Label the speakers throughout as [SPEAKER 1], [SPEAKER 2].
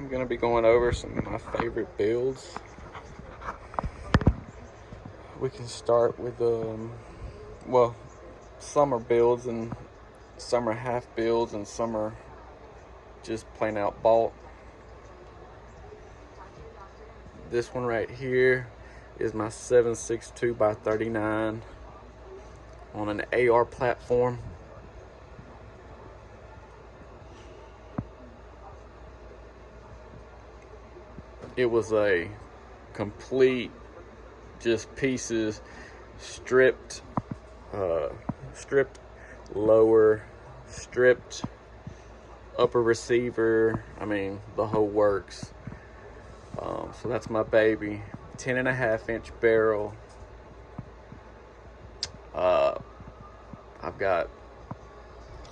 [SPEAKER 1] I'm going to be going over some of my favorite builds. We can start with, well, some are builds and some are half builds and some are just plain out bought. This one right here is my 762 by 39 on an AR platform. It was a complete, just pieces, stripped lower, stripped upper receiver. I mean, the whole works. So that's my baby. 10.5-inch barrel. I've got,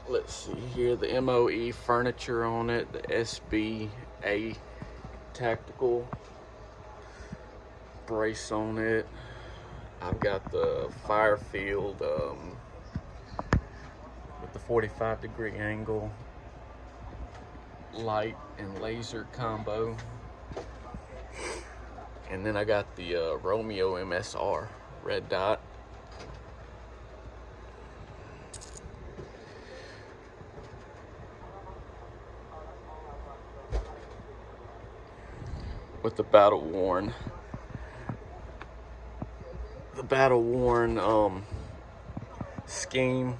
[SPEAKER 1] let's see here, the MOE furniture on it, the SBA tactical brace on it. I've got the Firefield with the 45-degree angle light and laser combo. And then I got the Romeo MSR red dot. With the battle worn scheme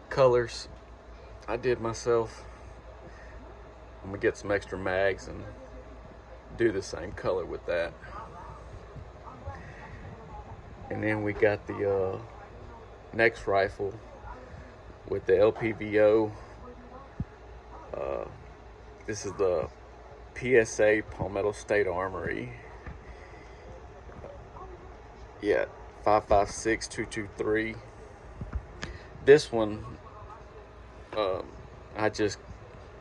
[SPEAKER 1] colors I did myself. I'm gonna get some extra mags and do the same color with that. And then we got the next rifle with the LPVO. This is the PSA Palmetto State Armory. Yeah, 5.56-223. This one,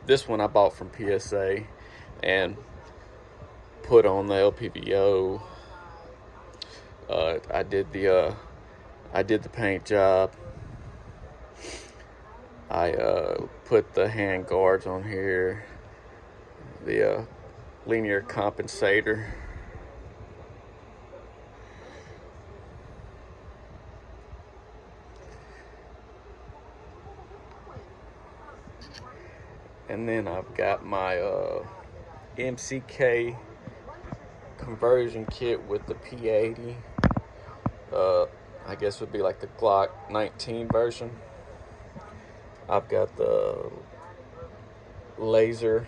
[SPEAKER 1] this one I bought from PSA and put on the LPVO. I did the paint job. I put the hand guards on here, the linear compensator. And then I've got my MCK conversion kit with the P80. I guess would be like the Glock 19 version. I've got the laser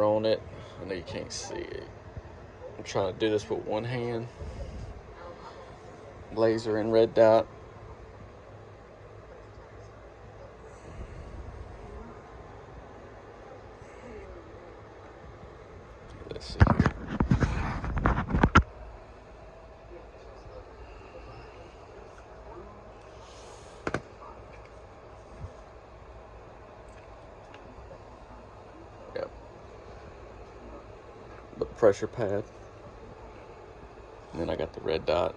[SPEAKER 1] on it. I know you can't see it. I'm trying to do this with one hand. Laser and red dot. Let's see here. Yep. The pressure pad. And then I got the red dot.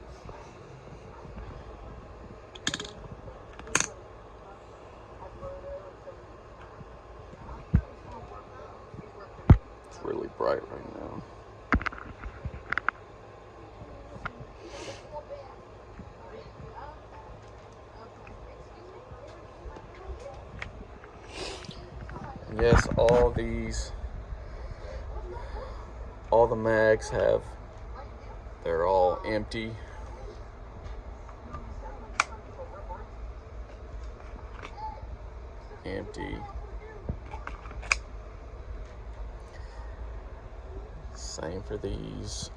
[SPEAKER 1] It's really bright right now. And yes, all the mags they're all empty. Same for these.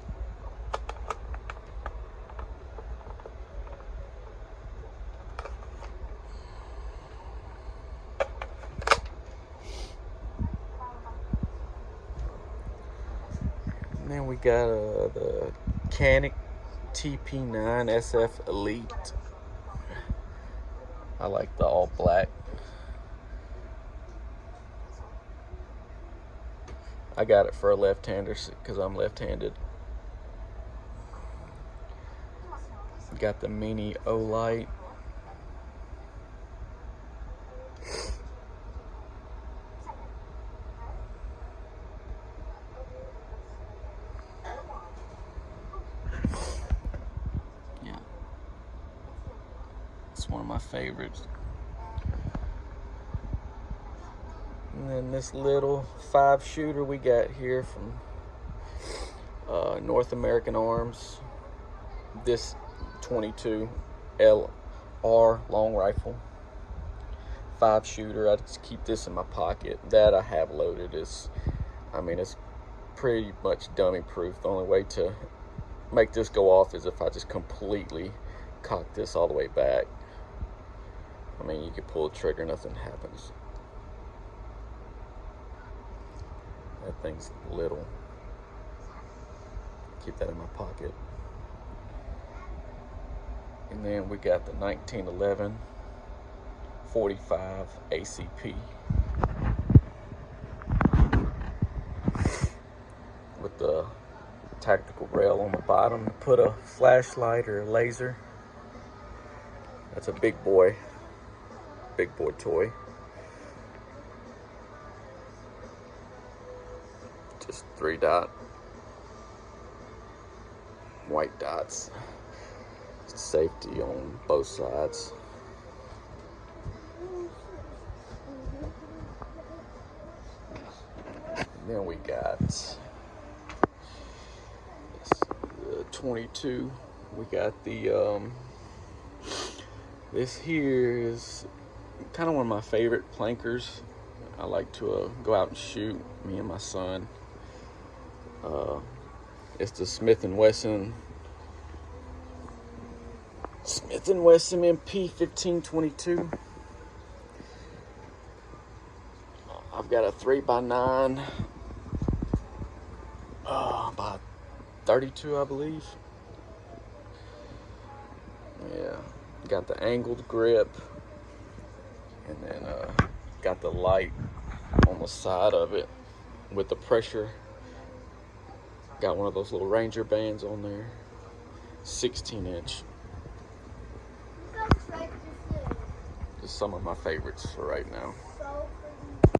[SPEAKER 1] And then we got the Canik Tp9 Sf Elite. I like the all black. I got it for a left-hander because I'm left-handed. Got the mini O-light. That's one of my favorites. And then this little 5-shooter we got here from North American Arms. This 22 LR long rifle. 5-shooter. I just keep this in my pocket. That I have loaded. It's pretty much dummy proof. The only way to make this go off is if I just completely cock this all the way back. I mean, you can pull the trigger, nothing happens. That thing's little. Keep that in my pocket. And then we got the 1911 45 ACP with the tactical rail on the bottom to put a flashlight or a laser. That's a big boy toy. Just 3-dot white dots. Safety on both sides. And then we got this 22. We got the this here is kind of one of my favorite plankers. I like to go out and shoot, me and my son. It's the Smith & Wesson MP 1522. I've got a 3x9 by 32, I believe. Yeah, got the angled grip, and then got the light on the side of it with the pressure. Got one of those little Ranger bands on there. 16-inch. Just some of my favorites for right now.